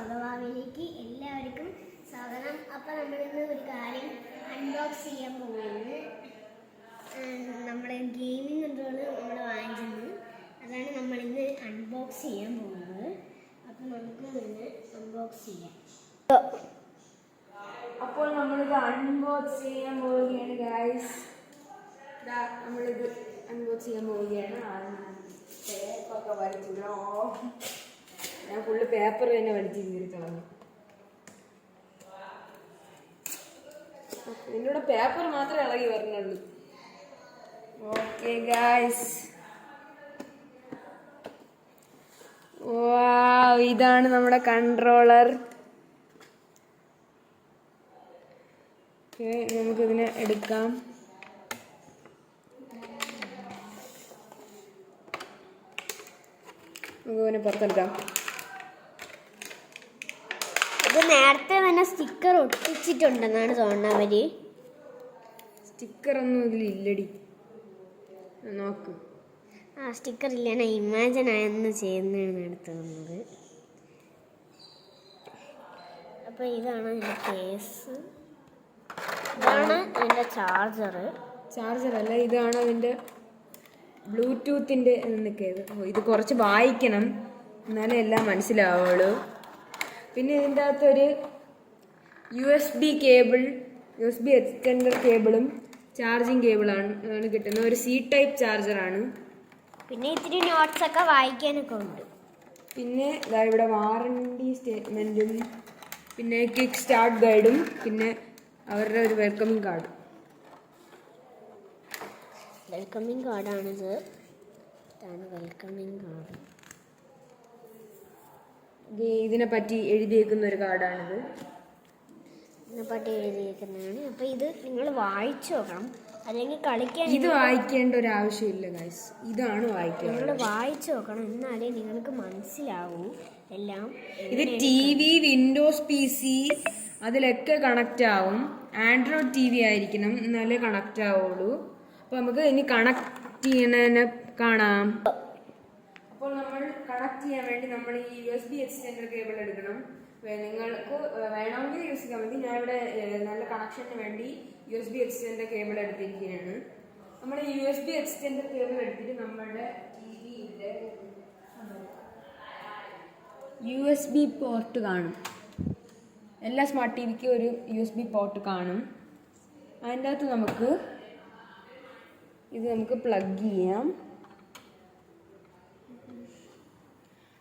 ലോകവാവിലേക്ക് എല്ലാവർക്കും സ്വാഗതം. അപ്പോൾ നമ്മളിന്ന് ഒരു കാര്യം അൺബോക്സ് ചെയ്യാൻ പോകുന്നത്. നമ്മൾ ഗെയിമിംഗ് കൺട്രോള് നമ്മൾ വാങ്ങിച്ചത്, അതാണ് നമ്മളിന്ന് അൺബോക്സ് ചെയ്യാൻ പോകുന്നത്. അപ്പോൾ നമുക്ക് ഇന്ന് അൺബോക്സ് ചെയ്യാം. അപ്പോൾ നമ്മളിത് അൺബോക്സ് ചെയ്യാൻ പോവുകയാണ് ഗൈസ്. നമ്മളിത് അൺബോക്സ് ചെയ്യാൻ പോവുകയാണ്. പേപ്പറൊക്കെ വലിച്ചില്ലോ, ഞാൻ ഫുള്ള് പേപ്പർ തന്നെ വലിച്ച് കീറി കളഞ്ഞു. എന്നോട് പേപ്പർ മാത്രമേ ഇളകി വരണുള്ളൂ. ഓക്കെ ഗൈസ്, ഇതാണ് നമ്മുടെ കൺട്രോളർ. നമുക്കിതിനെ എടുക്കാം. നമുക്കിതിനെ പുറത്തെടുക്കാം. ഇത് നേരത്തെ തന്നെ സ്റ്റിക്കർ ഒട്ടിച്ചിട്ടുണ്ടെന്നാണ് തോന്നുന്നത് അവര്. സ്റ്റിക്കറൊന്നും ഇതിലില്ലടി, നോക്ക്. സ്റ്റിക്കർ ഇല്ല, ഞാൻ ഇമാജിൻ ആയെന്ന് ചെയ്യുന്നതാണ് തോന്നുന്നത്. അപ്പോൾ ഇതാണ് അതിൻ്റെ കേസ്, ഇതാണ് അതിൻ്റെ ചാർജറല്ല, ഇതാണ് അതിൻ്റെ ബ്ലൂടൂത്തിൻ്റെ ഇത് കുറച്ച് വായിക്കണം, എന്നാലേ എല്ലാം മനസ്സിലാവുള്ളൂ. പിന്നെ ഇതിൻ്റെ അകത്തൊരു USB കേബിൾ, USB എക്സ്റ്റൻഡർ കേബിളും ചാർജിങ് കേബിളാണ് കിട്ടുന്നത്. ഒരു C ടൈപ്പ് ചാർജറാണ്. പിന്നെ ഇത്തിരി നോട്ട്സൊക്കെ വായിക്കാനൊക്കെ ഉണ്ട്. പിന്നെ ഇവിടെ വാറണ്ടി സ്റ്റേറ്റ്മെൻറ്റും പിന്നെ ക്വിക്ക് സ്റ്റാർട്ട് ഗൈഡും പിന്നെ അവരുടെ ഒരു വെൽക്കമിങ് കാർഡാണിത്. ഇതാണ് വെൽക്കമിങ് കാർഡ്. ഇതിനെ പറ്റി എഴുതിയേക്കുന്ന ഒരു കാർഡാണിത്. ഇതിനെപ്പറ്റി എഴുതിയേക്കുന്നതാണ്. അപ്പോൾ ഇത് നിങ്ങൾ വായിച്ചു നോക്കണം, അല്ലെങ്കിൽ കളിക്കാൻ. ഇത് വായിക്കേണ്ട ഒരു ആവശ്യമില്ല ഗൈസ്, ഇതാണ് വായിക്കുക. നിങ്ങൾ വായിച്ചു നോക്കണം, എന്നാലേ നിങ്ങൾക്ക് മനസ്സിലാവൂ എല്ലാം. ഇത് TV, വിൻഡോസ് PC അതിലൊക്കെ കണക്റ്റ് ആവും. ആൻഡ്രോയിഡ് TV ആയിരിക്കണം, എന്നാലേ കണക്റ്റ് ആവുള്ളൂ. അപ്പോൾ നമുക്ക് ഇനി കണക്ട് ചെയ്യണതിനെ കാണാം. അപ്പോൾ നമ്മൾ കണക്ട് ചെയ്യാൻ വേണ്ടി നമ്മൾ ഈ USB എക്സ്റ്റൻഡർ കേബിൾ എടുക്കണം. നിങ്ങൾക്ക് വേണമെങ്കിൽ യൂസ് ചെയ്യാൻ മതി. ഞാൻ ഇവിടെ നല്ല കണക്ഷന് വേണ്ടി USB എക്സ്റ്റൻഡർ കേബിൾ എടുത്തിരിക്കുകയാണ്. നമ്മൾ USB എക്സ്റ്റൻഡർ കേബിൾ എടുത്തിട്ട് നമ്മുടെ TVയുടെ USB പോർട്ട് കാണും. എല്ലാ സ്മാർട്ട് TVക്കും ഒരു USB പോർട്ട് കാണും. അതിൻ്റെ അകത്ത് നമുക്ക് പ്ലഗ് ചെയ്യാം.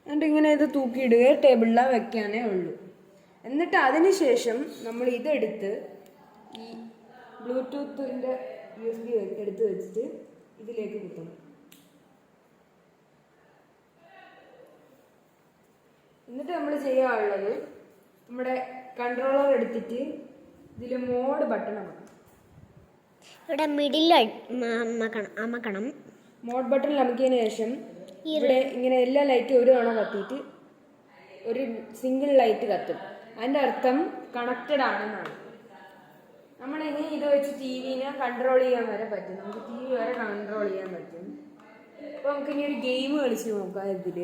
എന്നിട്ട് ഇങ്ങനെ ഇത് തൂക്കിയിടുക, ടേബിളിൽ വെക്കാനേ ഉള്ളൂ. എന്നിട്ട് അതിന് ശേഷം നമ്മൾ ഇതെടുത്ത് ഈ ബ്ലൂടൂത്തിൻ്റെ USB എടുത്ത് വെച്ചിട്ട് ഇതിലേക്ക് കുത്തണം. എന്നിട്ട് നമ്മൾ ചെയ്യാനുള്ളത്, നമ്മുടെ കൺട്രോളർ എടുത്തിട്ട് ഇതിൽ മോഡ് ബട്ടൺ അമർത്തണം. ഇവിടെ മിഡിൽ അമക്കണം. മോഡ് ബട്ടണിൽ അമക്കിയതിന് ശേഷം ഇവിടെ ഇങ്ങനെ എല്ലാ ലൈറ്റും ഒരു തവണ കത്തിയിട്ട് ഒരു സിംഗിൾ ലൈറ്റ് കത്തും. അതിൻ്റെ അർത്ഥം കണക്റ്റഡ് ആണെന്നാണ്. നമ്മളിനി ഇത് വെച്ച് TVനെ കൺട്രോൾ ചെയ്യാൻ വരെ പറ്റും. നമുക്ക് TV വരെ കൺട്രോൾ ചെയ്യാൻ പറ്റും. അപ്പോൾ നമുക്കിനി ഒരു ഗെയിം കളിച്ച് നോക്കാം ഇതിൽ.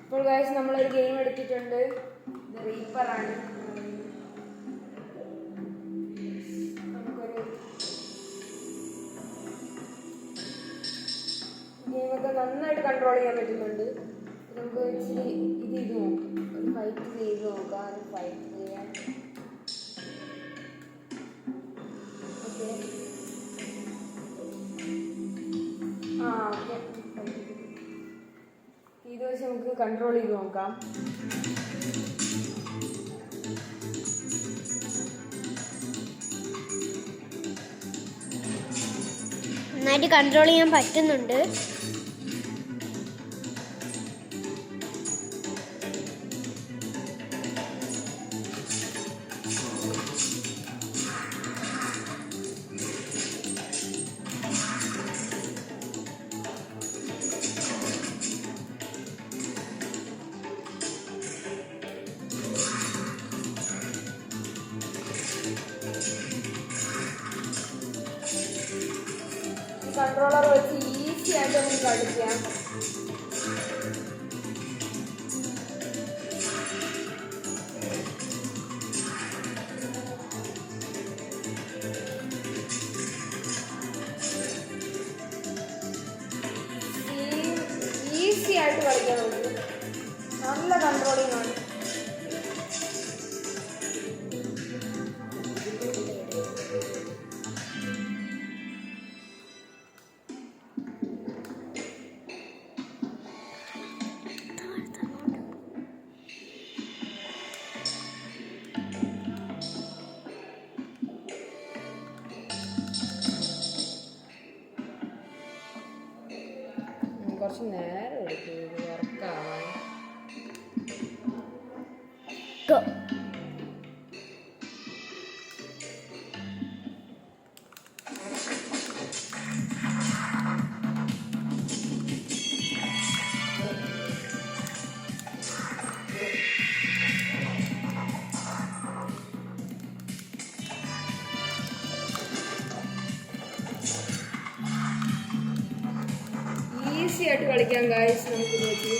ഇപ്പോൾ ഗൈസ് നമ്മളൊരു ഗെയിം എടുത്തിട്ടുണ്ട്. ഇത് റീപ്പറാണ്. നമുക്കൊരു ഗെയിമൊക്കെ നന്നായിട്ട് കൺട്രോൾ ചെയ്യാൻ പറ്റുന്നുണ്ട്. നമുക്ക് ഇച്ചിരി ഇത് നോക്കാം, ഒരു ഫൈറ്റ് ചെയ്ത് നോക്കാം. ഫൈറ്റ് ചെയ്യാൻ ഓക്കെ. ഓക്കെ, ഇത് വെച്ച് നമുക്ക് കൺട്രോൾ ചെയ്ത് നോക്കാം. നന്നായിട്ട് കൺട്രോൾ ചെയ്യാൻ പറ്റുന്നുണ്ട്. കൺട്രോളർ വെച്ച് ഈസി ആയിട്ട് നമുക്ക് കളിക്കാം. ആയിട്ട് കളിക്കാൻ പറ്റും. നല്ല കൺട്രോളിംഗ് ആണ്. കുറച്ച് നേരം എടുക്കും ഇത് വർക്കാവാൻ. ഈസി ആയിട്ട് കളിക്കാം ഗായ്സ്. നമുക്ക് നോക്കി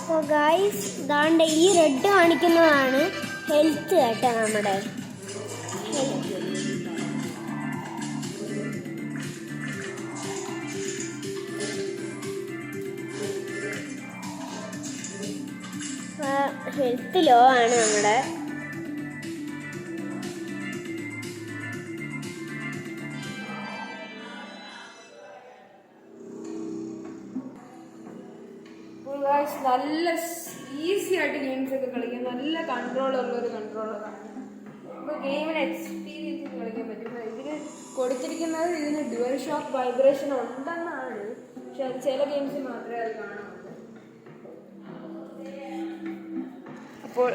അപ്പോൾ ഗായ്സ് ദാണ്ട് ഈ റെഡ് കാണിക്കുന്നതാണ് ഹെൽത്ത് കേട്ടോ. നമ്മുടെ ഹെൽത്ത് ഹെൽത്ത് ലോ ആണ് നമ്മുടെ. നല്ല ഈസി ആയിട്ട് ഗെയിംസ് ഒക്കെ കളിക്കാൻ നല്ല കൺട്രോൾ ഉള്ളൊരു കൺട്രോളറാണ്. അപ്പോൾ ഗെയിമിന് എക്സ്പീരിയൻസ് കളിക്കാൻ പറ്റും. ഇതിന് കൊടുത്തിരിക്കുന്നത് ഇതിന് ഡ്യുവൽ ഷോക്ക് വൈബ്രേഷൻ ഉണ്ടെന്നാണ്, പക്ഷെ അത് ചില ഗെയിംസിൽ മാത്രമേ അത് കാണാറുള്ളൂ. അപ്പോൾ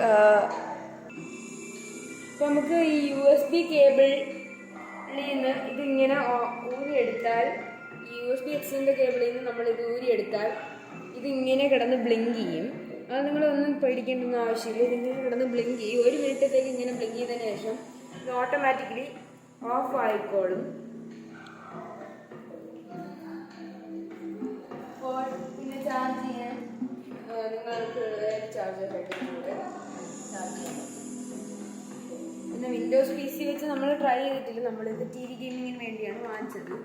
നമുക്ക് ഈ USB കേബിളിൽ നിന്ന് ഇതിങ്ങനെ ഊരിയെടുത്താൽ, USB എക്സിൻ്റെ കേബിളിൽ നിന്ന് നമ്മൾ ഇത് ഊരിയെടുത്താൽ ഇതിങ്ങനെ കിടന്ന് ബ്ലിങ്ക് ചെയ്യും. അത് നിങ്ങളൊന്നും പേടിക്കേണ്ടൊന്നും ആവശ്യമില്ല. ഇതിങ്ങനെ കിടന്ന് ബ്ലിങ്ക് ചെയ്യും. 1 മിനിറ്റത്തേക്ക് ഇങ്ങനെ ബ്ലിങ്ക് ചെയ്തതിന് ശേഷം ഇത് ഓട്ടോമാറ്റിക്കലി ഓഫ് ആയിക്കോളും. അപ്പോൾ പിന്നെ ചാർജ് ചെയ്യാൻ നിങ്ങൾക്ക് ചാർജർ കൂടെ ചാർജ് ചെയ്യാം. പിന്നെ വിൻഡോസ് PC വെച്ച് നമ്മൾ ട്രൈ ചെയ്തിട്ടില്ല. നമ്മളിത് TV ഗെയിമിങ്ങിന് വേണ്ടിയാണ് വാങ്ങിച്ചത്.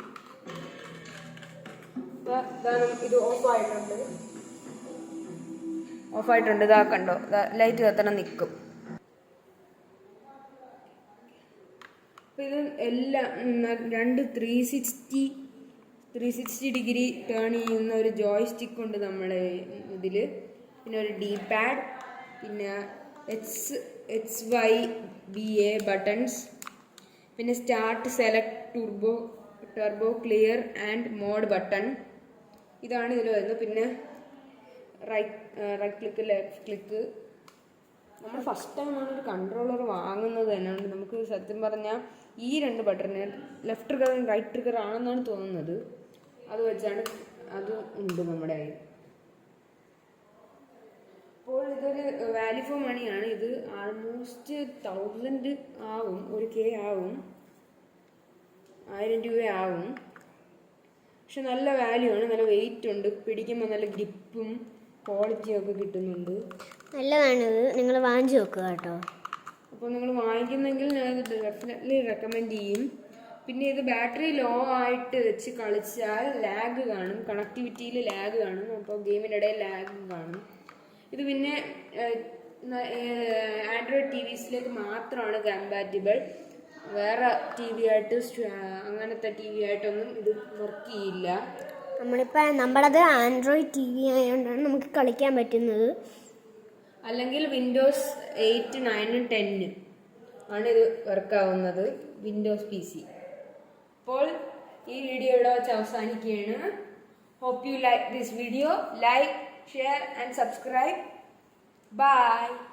ഇത് ഓഫായിട്ടുണ്ട്. ഇതാ കണ്ടോ, ലൈറ്റ് കത്തണം നിൽക്കും. അപ്പോൾ ഇത് എല്ലാം 2 360 ഡിഗ്രി ടേൺ ചെയ്യുന്ന ഒരു ജോയ് സ്റ്റിക്ക് ഉണ്ട് നമ്മളെ ഇതിൽ. പിന്നെ ഒരു D-pad, പിന്നെ XYBA ബട്ടൺസ്, പിന്നെ start, select, turbo, clear and mode button. ഇതാണ് ഇതിൽ വരുന്നത്. പിന്നെ റൈറ്റ് ക്ലിക്ക്, ലെഫ്റ്റ് ക്ലിക്ക്. നമ്മൾ ഫസ്റ്റ് ടൈമാണ് ഒരു കൺട്രോളർ വാങ്ങുന്നത് തന്നെ. നമുക്ക് സത്യം പറഞ്ഞാൽ ഈ 2 ബട്ടണിന് ലെഫ്റ്റ് ട്രിഗറും റൈറ്റ് ട്രിഗർ ആണെന്നാണ് തോന്നുന്നത്. അത് വെച്ചാണ് അത് ഉണ്ട് നമ്മുടെ കയ്യിൽ. അപ്പോൾ ഇതൊരു വാല്യൂ ഫോർ മണിയാണ്. ഇത് ആൾമോസ്റ്റ് 1000 ആവും, 1K ആവും, 1000 രൂപ ആവും. പക്ഷെ നല്ല വാല്യൂ ആണ്. നല്ല വെയിറ്റ് ഉണ്ട്, പിടിക്കുമ്പോൾ നല്ല ഗ്രിപ്പും ക്വാളിറ്റിയും ഒക്കെ കിട്ടുന്നുണ്ട്. നല്ലതാണിത്, നിങ്ങൾ വാങ്ങിച്ചു നോക്കുക കേട്ടോ. അപ്പോൾ നിങ്ങൾ വാങ്ങിക്കുന്നെങ്കിൽ ഞാനത് ഡെഫിനറ്റ്ലി റെക്കമെൻഡ് ചെയ്യും. പിന്നെ ഇത് ബാറ്ററി ലോ ആയിട്ട് വെച്ച് കളിച്ചാൽ ലാഗ് കാണും, കണക്ടിവിറ്റിയിൽ ലാഗ് കാണും. അപ്പോൾ ഗെയിമിനിടയിൽ ലാഗ് കാണും. ഇത് പിന്നെ ആൻഡ്രോയിഡ് ടി വിസിലേക്ക് മാത്രമാണ് കമ്പാറ്റിബിൾ. വേറെ ടി വി ആയിട്ട് അങ്ങനത്തെ ടി വി ആയിട്ടൊന്നും ഇത് വർക്ക് ചെയ്യില്ല. നമ്മളത് ആൻഡ്രോയിഡ് ടി വി ആയതുകൊണ്ടാണ് നമുക്ക് കളിക്കാൻ പറ്റുന്നത്. അല്ലെങ്കിൽ വിൻഡോസ് 8, 9, 10 ആണ് ഇത് വർക്കാവുന്നത്, വിൻഡോസ് PC. അപ്പോൾ ഈ വീഡിയോ ഇവിടെ വെച്ച് അവസാനിക്കുകയാണ്. Hope you like this video. Like, share and subscribe. Bye.